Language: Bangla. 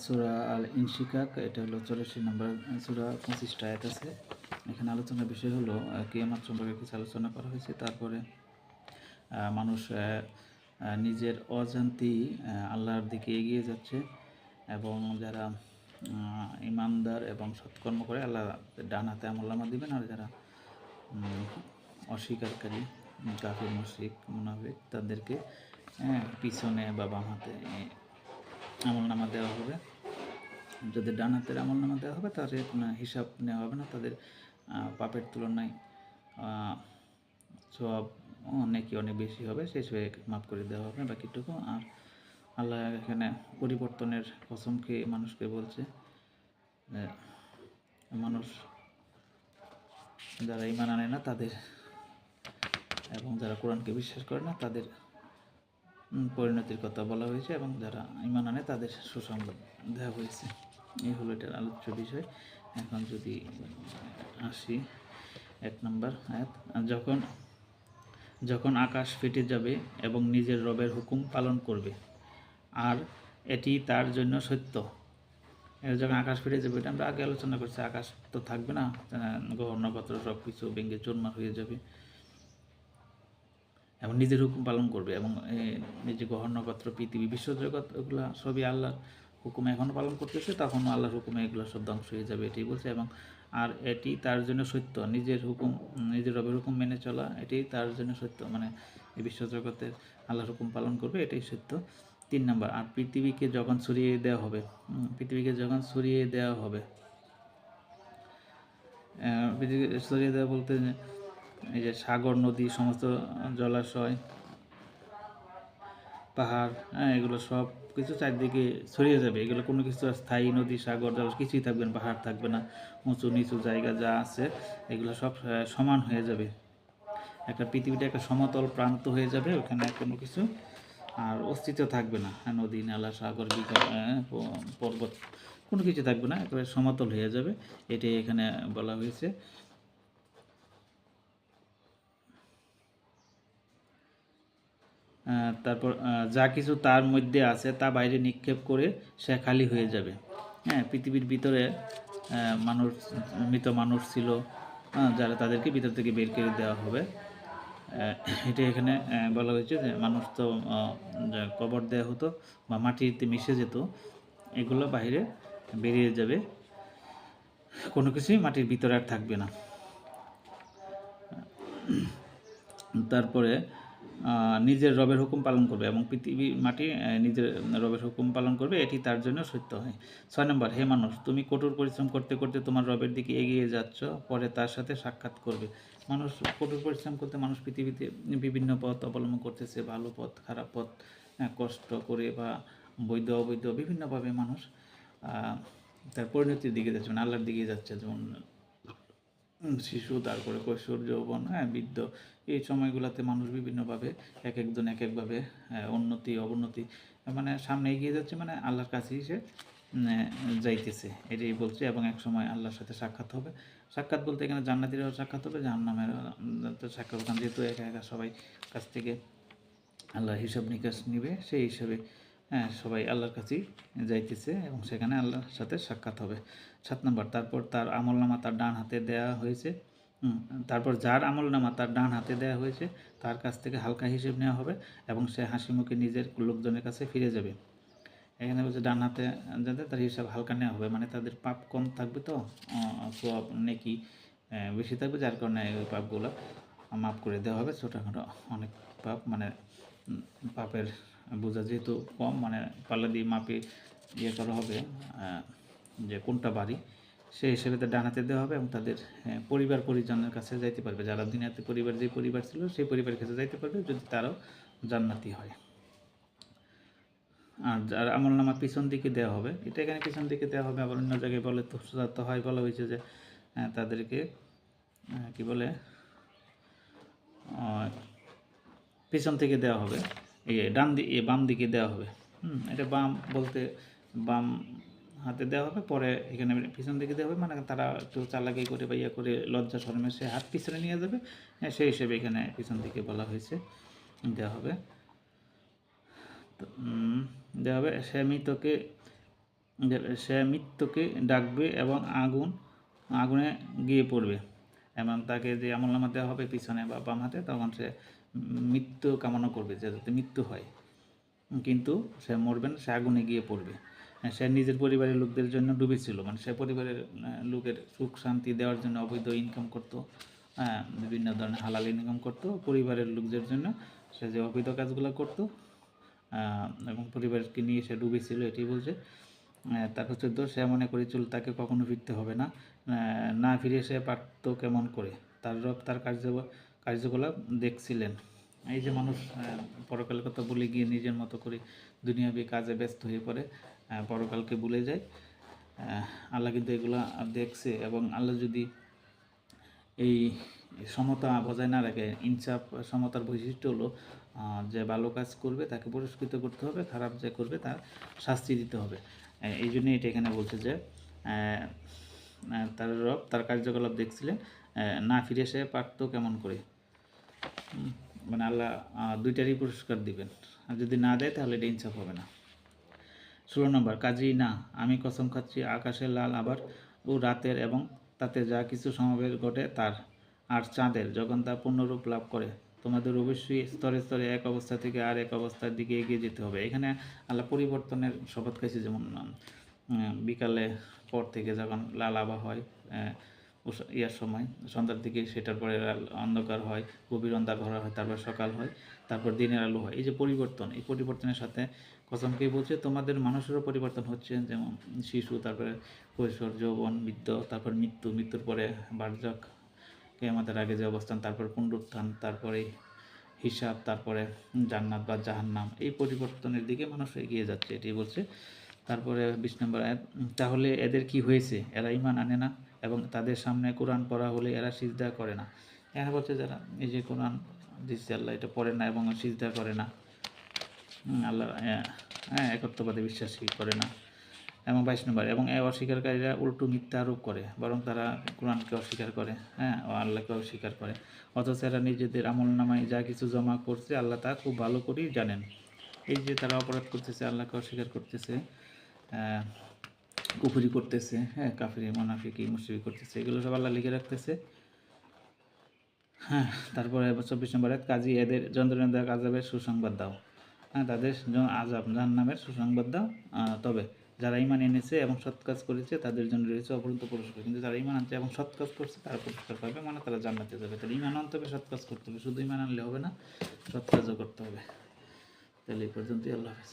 সূরা আল ইনশিকাক, এটা হলো 84 নম্বর সূরা, 25টা আয়াত আছে। এখানে আলোচনার বিষয় হলো কিয়ামত সম্পর্কে কিছু আলোচনা করা হয়েছে। তারপরে মানুষ নিজের অজান্তেই আল্লাহর দিকে এগিয়ে যাচ্ছে, এবং যারা ইমানদার এবং সৎকর্ম করে আল্লাহ ডান হাতে আমলনামা দিবেন, আর যারা অস্বীকারী কাফির মুশরিক মুনাফিক তাদেরকে পিছনে বা বাম হাতে আমলনামা দেওয়া হবে। যাদের ডান হাতের আমলনামা দেওয়া হবে তাদের হিসাব নেওয়া হবে না, তাদের পাপের তুলনায় সব নেকি অনেক বেশি হবে, সেই হিসেবে মাফ করে দেওয়া হবে বাকিটুকু। আর আল্লাহ এখানে পরিবর্তনের কসম খেয়ে মানুষকে বলছে, মানুষ যারা ঈমান আনে না তাদের এবং যারা কোরআনকে বিশ্বাস করে না তাদের পরিণতির কথা বলা হয়েছে, এবং যারা ঈমান আনে তাদের সুসংবাদ দেওয়া হয়েছে। এই হলো এটার আলোচ্য বিষয়। এখন যদি আসি 1 নম্বর আয়াত, যখন আকাশ ফেটে যাবে এবং নিজের রবের হুকুম পালন করবে, আর এটি তার জন্য সত্য। যখন আকাশ ফেটে যাবে, এটা আমরা আগে আলোচনা করছি, আকাশ তো থাকবে না, গ্রহ নক্ষত্র সব কিছু ভেঙে চুরমার হয়ে যাবে, এবং নিজের হুকুম পালন করবে, এবং নিজের গ্রহ নক্ষত্র পৃথিবী বিশ্বজগৎ এগুলো সবই আল্লাহর হুকুমে এখনও পালন করতেছে, তখনও আল্লাহর হুকুমে এগুলো সব ধ্বংস হয়ে যাবে, এটাই বলছে। এবং আর এটি তার জন্য সত্য, নিজের হুকুম, নিজের রবের হুকুম মেনে চলা, এটাই তার জন্য সত্য, মানে এই বিশ্বজগতের আল্লাহর হুকুম পালন করবে, এটাই সত্য। 3 নম্বর, আর পৃথিবীকে যখন ছড়িয়ে দেওয়া হবে, পৃথিবীকে যখন ছড়িয়ে দেওয়া হবে, পৃথিবী ছড়িয়ে দেওয়া বলতে এই যে সাগর, নদী, সমস্ত জলাশয়, পাহাড়, এগুলো সব কিছু চারদিকে ছড়িয়ে যাবে, এগুলো কোনো কিছু স্থায়ী নদী, সাগর, জল কিছুই থাকবে না, পাহাড় থাকবে না, উঁচু নিচু জায়গা যা আছে এগুলো সব সমান হয়ে যাবে। একটা পৃথিবীটা একটা সমতল প্রান্ত হয়ে যাবে, ওখানে কোনো কিছু আর অস্তিত্ব থাকবে না, নদী, নালা, সাগর, পর্বত কোনো কিছু থাকবে না, একেবারে সমতল হয়ে যাবে, এটাই এখানে বলা হয়েছে। তারপর যা কিছু তার মধ্যে আছে তা বাইরে নিক্ষেপ করে সে খালি হয়ে যাবে। পৃথিবীর ভিতরে মানুষ, মৃত মানুষ ছিল, যারা তাদেরকে ভিতর থেকে বের করে দেওয়া হবে। এটা এখানে বলা হয়েছে যে মানুষ তো কবর দেওয়া হতো বা মাটিতে মিশে যেত, এগুলো বাইরে বেরিয়ে যাবে, কোনো কিছুই মাটির ভিতরে আর থাকবে না। তারপরে নিজের রবের হুকুম পালন করবে, এবং পৃথিবী মাটি নিজের রবের হুকুম পালন করবে, এটি তার জন্য সত্য হয়। 6 নম্বর, হে মানুষ, তুমি কঠোর পরিশ্রম করতে করতে তোমার রবের দিকে এগিয়ে যাচ্ছ, পরে তার সাথে সাক্ষাৎ করবে। মানুষ কঠোর পরিশ্রম করতে, মানুষ পৃথিবীতে বিভিন্ন পথ অবলম্বন করতেছে, ভালো পথ, খারাপ পথ, কষ্ট করে বা বৈধ অবৈধ বিভিন্নভাবে মানুষ তার পরিণতির দিকে যাচ্ছে, মানে আল্লাহর দিকে যাচ্ছে। যেমন শিশু, তারপরে কৈশোর, যৌবন, বৃদ্ধ, এই সময়গুলোতে মানুষ বিভিন্নভাবে এক একজন এক একভাবে উন্নতি অবনতি, মানে সামনে এগিয়ে যাচ্ছে, মানে আল্লাহর কাছেই সে যাইতেছে, এটাই বলছে। এবং এক সময় আল্লাহর সাথে সাক্ষাৎ হবে। সাক্ষাৎ বলতে এখানে জান্নাতীরাও সাক্ষাৎ হবে, জাহান্নামের সাক্ষাৎ হবে, যেহেতু একা একা সবাই কাছ থেকে আল্লাহ হিসাব নিকাশ নিবে, সেই হিসাবে সবাই আল্লাহর কাছেই যাইতেছে, এবং সেখানে আল্লাহর সাথে সাক্ষাৎ হবে। 7 নম্বর, তারপর তার আমলনামা তার ডান হাতে দেওয়া হয়েছে, তারপর যার আমলনামা তার ডান হাতে দেওয়া হয়েছে তার কাছ থেকে হালকা হিসেব নেওয়া হবে, এবং সে হাসি মুখে নিজের লোকজনের কাছে ফিরে যাবে। এখানে বলছে ডান হাতে যাতে তার হিসাব হালকা নেওয়া হবে, মানে তাদের পাপ কম থাকবে, তো সওয়াব নেকি বেশি থাকবে, যার কারণে ওই পাপগুলো মাফ করে দেওয়া হবে। ছোটোখাটো অনেক পাপ, মানে পাপের বোঝা যেহেতু কম, মানে পাল্লা দিয়ে মাপে করা হবে যে কোনটা বাড়ি, সেই হিসেবে তার ডান হাতে দেওয়া হবে, এবং তাদের পরিবার পরিজনের কাছে যাইতে পারবে, যারা দুনিয়াতে পরিবার, যে পরিবার ছিল সেই পরিবারের কাছে যাইতে পারবে যদি তারাও জান্নাতি হয়। আর যার আমলনামা পিছন দিকে দেওয়া হবে, এটা এখানে পিছন দিকে দেওয়া হবে, আবার অন্য জায়গায় বলে তো হয়, বলা হয়েছে যে তাদেরকে কি বলে পিছন থেকে দেওয়া হবে, এই বাম দিকে দেওয়া হবে। এটা বাম বলতে বাম হাতে দেওয়া হবে, পরে এখানে পিছন দিকে দেওয়া হবে, মানে তারা একটু চালাকি করে বা ইয়ে করে লজ্জা শরমে সে হাত পিছনে নিয়ে যাবে, সেই হিসেবে এখানে পিছন দিকে বলা হয়েছে দেওয়া হবে। দেওয়া হবে, সে মৃতকে যে সে মৃত্যুকে ডাকবে এবং আগুনে গিয়ে পড়বে এবং তাকে যে আমলনামা দেওয়া হবে পিছনে বা বাম হাতে, তখন সে মৃত্যু কামনা করবে যে যাতে মৃত্যু হয়, কিন্তু সে মরবে না, সে আগুনে গিয়ে পড়বে। সে নিজের পরিবারের লোকদের জন্য ডুবেছিল, মানে সে পরিবারের লোকের সুখ শান্তি দেওয়ার জন্য অবৈধ ইনকাম করতো, বিভিন্ন ধরনের হালাল ইনকাম করতো পরিবারের লোকদের জন্য। সে যে অবৈধ কাজগুলো করতো এবং পরিবারকে নিয়ে সে ডুবেছিল, এটি বলছে। তারপর 14, সে মনে করেছিল তাকে কখনো ফিরতে হবে না, না ফিরে সে পারত কেমন করে, তার রব তার কার্যকলাপ দেখছিলেন। এই যে মানুষ পরকালের কথা ভুলে গিয়ে নিজের মতো করে দুনিয়াবি কাজে ব্যস্ত হয়ে পড়ে, পরকালকে ভুলে যায়। আল্লাহ কিন্তু এগুলো দেখছে, এবং আল্লাহ যদি এই সমতা বজায় না রাখে, ইনসাফ সমতার বৈশিষ্ট্য হলো যে ভালো কাজ করবে তাকে পুরস্কৃত করতে হবে, খারাপ যে করবে তার শাস্তি দিতে হবে। এই জন্যই এটা এখানে বলছে যে তার রব তার কার্যকলাপ দেখছিলেন, না ফিরে সে পারত কেমন করে। মানে আল্লাহ দুইটারই পুরস্কার দিবেন, আর যদি না দেয় তাহলে এটা ইনসাফ হবে না। 16 নম্বর, কাজী না, আমি কসম খাচ্ছি আকাশের লাল আবার ও রাতের এবং তাতে যা কিছু সমাবেশ ঘটে তার, আর চাঁদের যখন তা পূর্ণরূপ লাভ করে, তোমাদের অবশ্যই স্তরে স্তরে এক অবস্থা থেকে আর এক অবস্থার দিকে এগিয়ে যেতে হবে। এখানে আল্লাহ পরিবর্তনের শপথ খাইছে, যেমন বিকালে পর থেকে যখন লাল আভা হয় ইয়ার সময় সন্ধ্যার দিকে, সেটার পরে অন্ধকার হয়, গভীর অন্ধকার হয়, তারপর সকাল হয়, তারপর দিনের আলো হয়। এই যে পরিবর্তন, এই পরিবর্তনের সাথে কসমকেই বলছে তোমাদের মানুষেরও পরিবর্তন হচ্ছে, যেমন শিশু, তারপরে কৈশোর, যৌবন, বৃদ্ধ, তারপর মৃত্যুর পরে বার্ধক্য, কিয়ামতের আগে যে অবস্থান, তারপর পুনরুত্থান, তারপরে হিসাব, তারপরে জান্নাত বা জাহান্নাম। এই পরিবর্তনের দিকে মানুষ এগিয়ে যাচ্ছে, এটি বলছে। তারপরে 20 নম্বর আয়াত, তাহলে এদের কি হয়েছে, এরা ঈমান আনে না এবং তাদের সামনে কোরআন পড়া হলে এরা সিজদা করে না। এখানে বলছে যারা এই যে কোরআন দিচ্ছে আল্লাহ এটা পড়ে না এবং সিজদা করে না, আল্লাহ একত্ববাদে বিশ্বাসী করে না। এবং 22 নম্বর, এবং এই অস্বীকারীরা উল্টো মিথ্যা আরোপ করে, বরং তারা কোরআনকে অস্বীকার করে, ও আল্লাহকে অস্বীকার করে, অথচ এরা নিজেদের আমলনামায় যা কিছু জমা করছে আল্লাহ তা খুব ভালো করেই জানেন। এই যে তারা অপরাধ করতেছে, আল্লাহকে অস্বীকার করতেছে, কুফরি করতেছে, কাফিরি মুনাফিকি মুশরিকি করতেছে, এগুলো সব আল্লাহ লিখে রাখতেছে। তারপরে 24 নম্বর, কাজী এদের যন্ত্রণাদায়ক আযাবের সুসংবাদ দাও, তাদের আযাব জাহান্নামের সুসংবাদ দাও। তবে যারা ঈমান এনেছে এবং সৎ কাজ করেছে তাদের জন্য রয়েছে অপরন্ত পুরস্কার। কিন্তু যারা ঈমান আনছে এবং সৎ কাজ করছে তারা পুরস্কার পাবে, মানে তারা জান্নাতে যাবে। তাহলে ঈমান আনতে হবে, সৎ কাজ করতে হবে, শুধু ঈমান আনলে হবে না, সৎ কাজও করতে হবে। তাহলে এই পর্যন্তই, আল্লাহ হাফেজ।